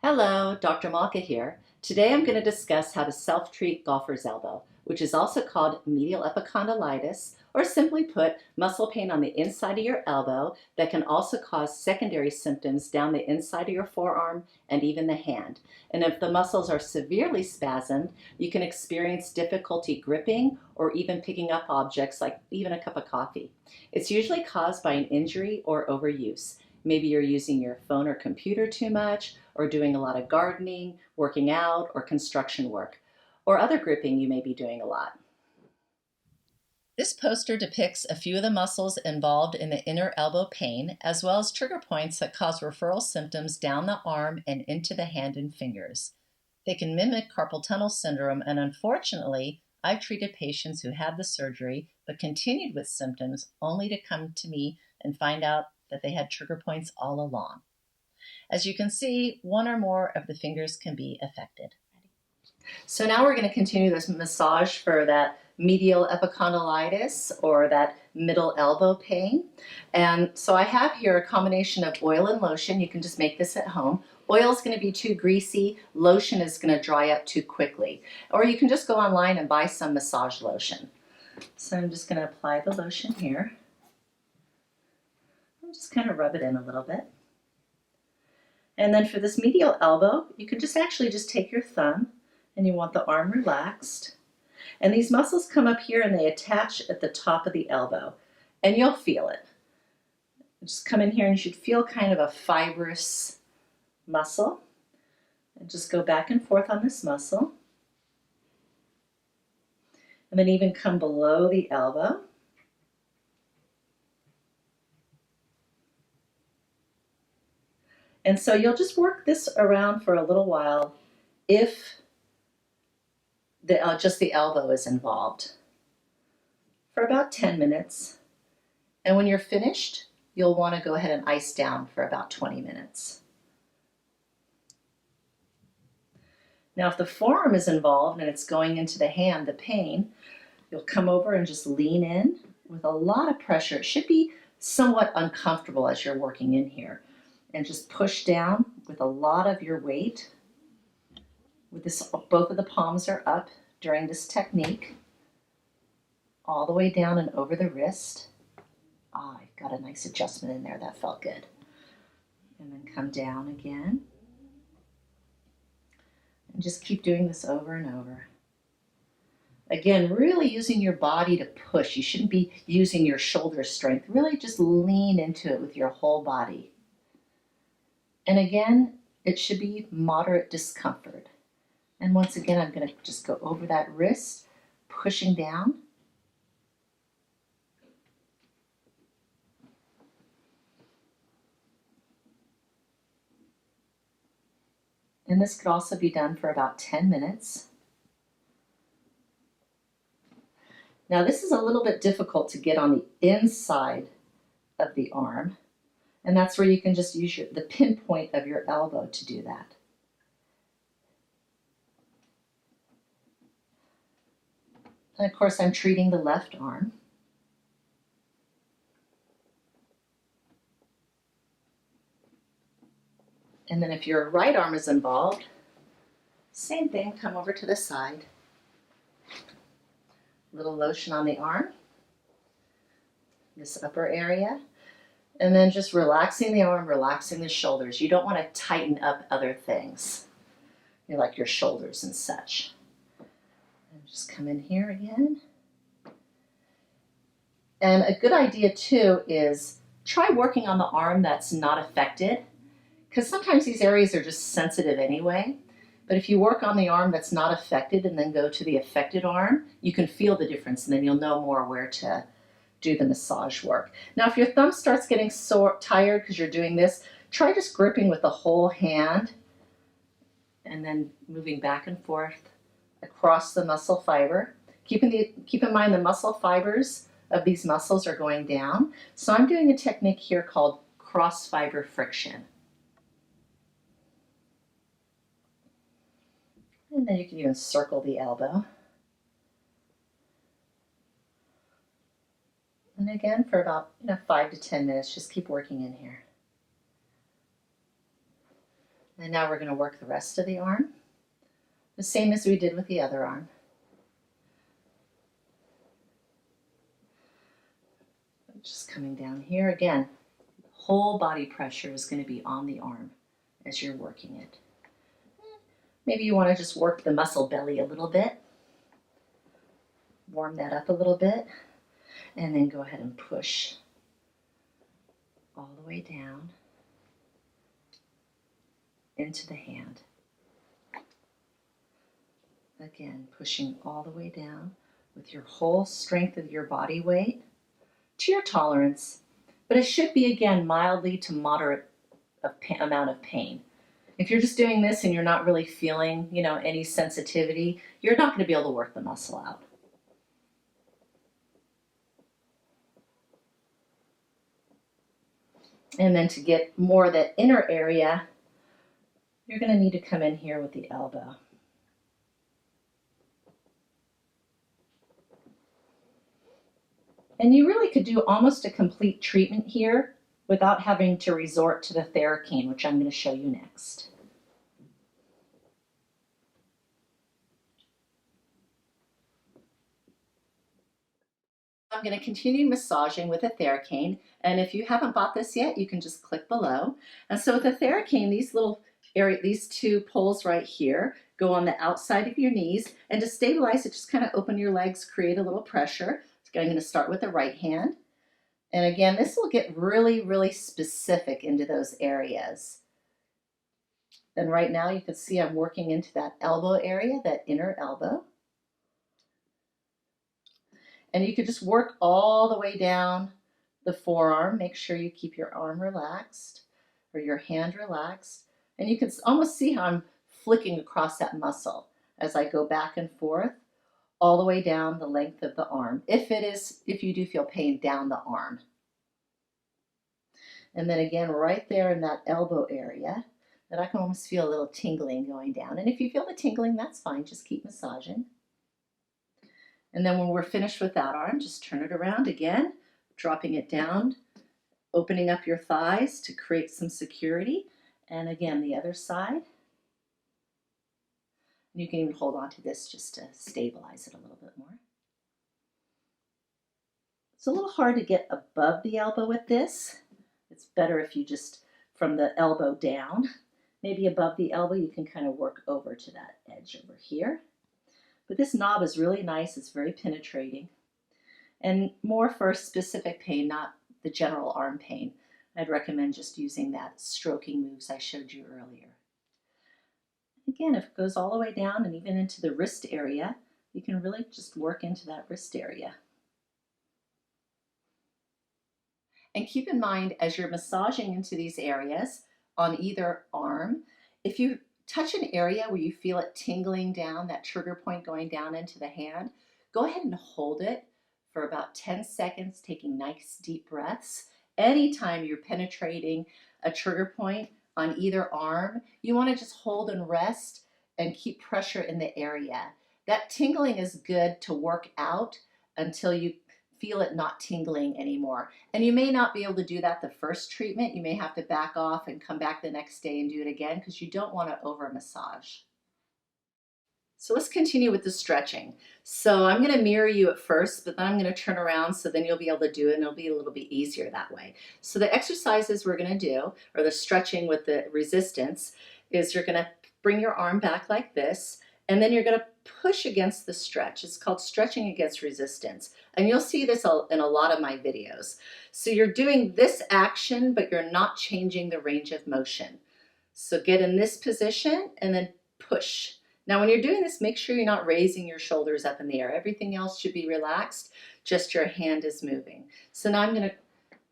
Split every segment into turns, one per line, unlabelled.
Hello, Dr. Malka here. Today I'm going to discuss how to self-treat golfer's elbow, which is also called medial epicondylitis, or simply put, muscle pain on the inside of your elbow that can also cause secondary symptoms down the inside of your forearm and even the hand. And if the muscles are severely spasmed, you can experience difficulty gripping or even picking up objects like even a cup of coffee. It's usually caused by an injury or overuse. Maybe you're using your phone or computer too much, or doing a lot of gardening, working out, or construction work, or other gripping you may be doing a lot. This poster depicts a few of the muscles involved in the inner elbow pain, as well as trigger points that cause referral symptoms down the arm and into the hand and fingers. They can mimic carpal tunnel syndrome, and unfortunately, I've treated patients who had the surgery but continued with symptoms only to come to me and find out that they had trigger points all along. As you can see, one or more of the fingers can be affected. So now we're going to continue this massage for that medial epicondylitis or that middle elbow pain. And so I have here a combination of oil and lotion. You can just make this at home. Oil is going to be too greasy. Lotion is going to dry up too quickly. Or you can just go online and buy some massage lotion. So I'm just going to apply the lotion here. I'll just kind of rub it in a little bit. And then for this medial elbow, you can just take your thumb and you want the arm relaxed. And these muscles come up here and they attach at the top of the elbow. And you'll feel it. Just come in here and you should feel kind of a fibrous muscle. And just go back and forth on this muscle. And then even come below the elbow. And so you'll just work this around for a little while if just the elbow is involved for about 10 minutes. And when you're finished, you'll want to go ahead and ice down for about 20 minutes. Now, if the forearm is involved and it's going into the hand, the pain, you'll come over and just lean in with a lot of pressure. It should be somewhat uncomfortable as you're working in here. And just push down with a lot of your weight. With this, both of the palms are up during this technique, all the way down and over the wrist. I got a nice adjustment in there. That felt good. And then come down again. And just keep doing this over and over. Again, really using your body to push. You shouldn't be using your shoulder strength. Really just lean into it with your whole body. And again, it should be moderate discomfort. And once again, I'm going to just go over that wrist, pushing down. And this could also be done for about 10 minutes. Now, this is a little bit difficult to get on the inside of the arm. And that's where you can just use the pinpoint of your elbow to do that. And of course, I'm treating the left arm. And then if your right arm is involved, same thing, come over to the side. A little lotion on the arm, this upper area. And then just relaxing the arm, relaxing the shoulders. You don't want to tighten up other things, like your shoulders and such. And just come in here again. And a good idea too is try working on the arm that's not affected, because sometimes these areas are just sensitive anyway. But if you work on the arm that's not affected and then go to the affected arm, you can feel the difference and then you'll know more where to do the massage work. Now, if your thumb starts getting tired because you're doing this, try just gripping with the whole hand and then moving back and forth across the muscle fiber. Keep in mind the muscle fibers of these muscles are going down. So I'm doing a technique here called cross fiber friction. And then you can even circle the elbow. And again, for about 5 to 10 minutes, just keep working in here. And now we're going to work the rest of the arm, the same as we did with the other arm. Just coming down here again. Whole body pressure is going to be on the arm as you're working it. Maybe you want to just work the muscle belly a little bit. Warm that up a little bit. And then go ahead and push all the way down into the hand. Again, pushing all the way down with your whole strength of your body weight to your tolerance. But it should be, again, mildly to moderate amount of pain. If you're just doing this and you're not really feeling, any sensitivity, you're not going to be able to work the muscle out. And then to get more of that inner area, you're going to need to come in here with the elbow. And you really could do almost a complete treatment here without having to resort to the Theracane, which I'm going to show you next. I'm going to continue massaging with a Theracane, and if you haven't bought this yet, you can just click below. And so with the Theracane, these two poles right here go on the outside of your knees, and to stabilize it, just kind of open your legs, create a little pressure. So I'm going to start with the right hand. And again, this will get really, really specific into those areas. And right now you can see I'm working into that elbow area, that inner elbow. And you could just work all the way down the forearm. Make sure you keep your arm relaxed or your hand relaxed. And you can almost see how I'm flicking across that muscle as I go back and forth all the way down the length of the arm. If you do feel pain down the arm. And then again, right there in that elbow area, that I can almost feel a little tingling going down. And if you feel the tingling, that's fine. Just keep massaging. And then when we're finished with that arm, just turn it around again, dropping it down, opening up your thighs to create some security. And again, the other side. And you can even hold on to this just to stabilize it a little bit more. It's a little hard to get above the elbow with this. It's better if you just, from the elbow down, maybe above the elbow, you can kind of work over to that edge over here. But this knob is really nice. It's very penetrating. And more for specific pain, not the general arm pain. I'd recommend just using that stroking moves I showed you earlier. Again, if it goes all the way down and even into the wrist area, you can really just work into that wrist area. And keep in mind, as you're massaging into these areas on either arm, if you touch an area where you feel it tingling down, that trigger point going down into the hand, go ahead and hold it for about 10 seconds, taking nice deep breaths. Anytime you're penetrating a trigger point on either arm, you want to just hold and rest and keep pressure in the area. That tingling is good to work out until you feel it not tingling anymore. And you may not be able to do that the first treatment. You may have to back off and come back the next day and do it again because you don't want to over massage. So let's continue with the stretching. So I'm going to mirror you at first, but then I'm going to turn around so then you'll be able to do it and it'll be a little bit easier that way. So the exercises we're going to do, or the stretching with the resistance, is you're going to bring your arm back like this, and then you're going to push against the stretch. It's called stretching against resistance. And you'll see this in a lot of my videos. So you're doing this action, but you're not changing the range of motion. So get in this position and then push. Now when you're doing this, make sure you're not raising your shoulders up in the air. Everything else should be relaxed, just your hand is moving. So now I'm going to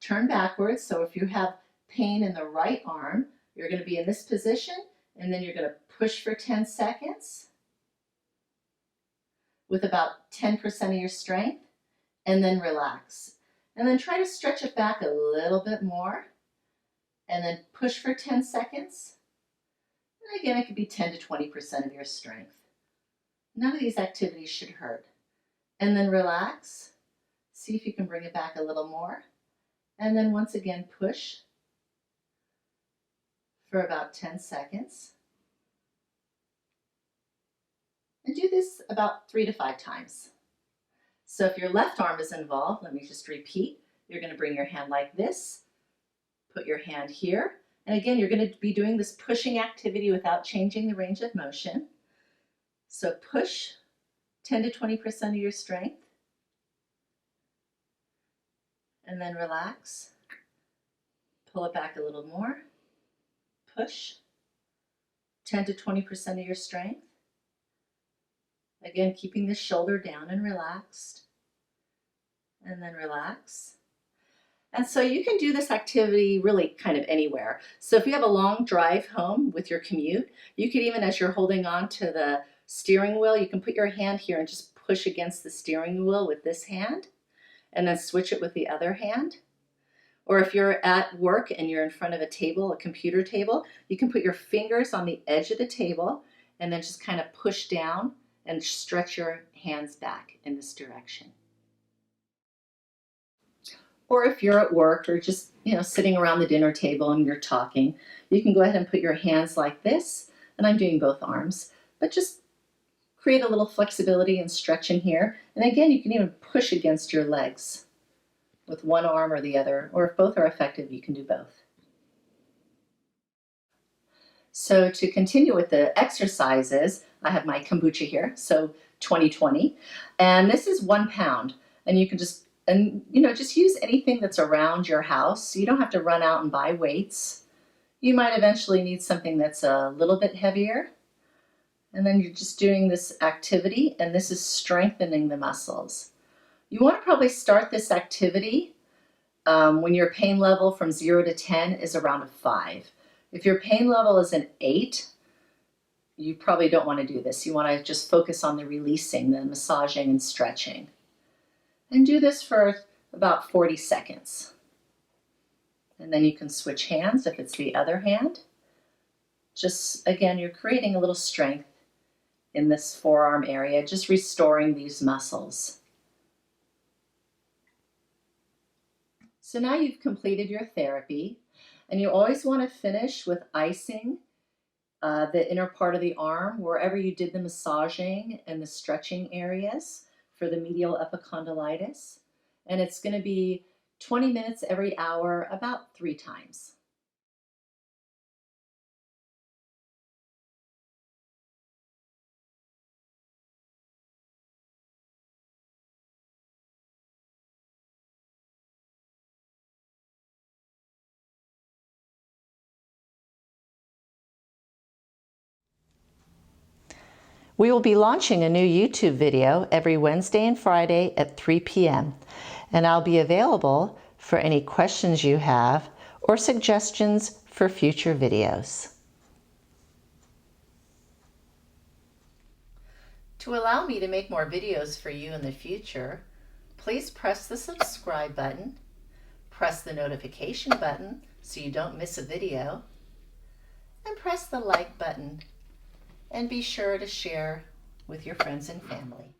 turn backwards. So if you have pain in the right arm, you're going to be in this position, and then you're going to push for 10 seconds with about 10% of your strength, and then relax. And then try to stretch it back a little bit more, and then push for 10 seconds. And again, it could be 10 to 20% of your strength. None of these activities should hurt. And then relax. See if you can bring it back a little more. And then once again, push for about 10 seconds. And do this about 3 to 5 times. So if your left arm is involved, let me just repeat. You're going to bring your hand like this, put your hand here, and again, you're going to be doing this pushing activity without changing the range of motion. So push 10 to 20% of your strength, and then relax. Pull it back a little more. Push 10 to 20% of your strength. Again, keeping the shoulder down and relaxed. And then relax. And so you can do this activity really kind of anywhere. So if you have a long drive home with your commute, you could even, as you're holding on to the steering wheel, you can put your hand here and just push against the steering wheel with this hand, and then switch it with the other hand. Or if you're at work and you're in front of a table, a computer table, you can put your fingers on the edge of the table and then just kind of push down and stretch your hands back in this direction. Or if you're at work or just, sitting around the dinner table and you're talking, you can go ahead and put your hands like this, and I'm doing both arms, but just create a little flexibility and stretching here. And again, you can even push against your legs with one arm or the other, or if both are effective, you can do both. So to continue with the exercises, I have my kombucha here, so 20/20, and this is 1 pound, and you can just use anything that's around your house. You don't have to run out and buy weights. You might eventually need something that's a little bit heavier, and then you're just doing this activity, and this is strengthening the muscles. You want to probably start this activity when your pain level from 0 to 10 is around a 5. If your pain level is an 8, you probably don't want to do this. You want to just focus on the releasing, the massaging and stretching. And do this for about 40 seconds. And then you can switch hands if it's the other hand. Just, again, you're creating a little strength in this forearm area, just restoring these muscles. So now you've completed your therapy, and you always want to finish with icing the inner part of the arm, wherever you did the massaging and the stretching areas for the medial epicondylitis. And it's going to be 20 minutes every hour, about 3 times. We will be launching a new YouTube video every Wednesday and Friday at 3 p.m. and I'll be available for any questions you have or suggestions for future videos. To allow me to make more videos for you in the future, please press the subscribe button, press the notification button so you don't miss a video, and press the like button. And be sure to share with your friends and family.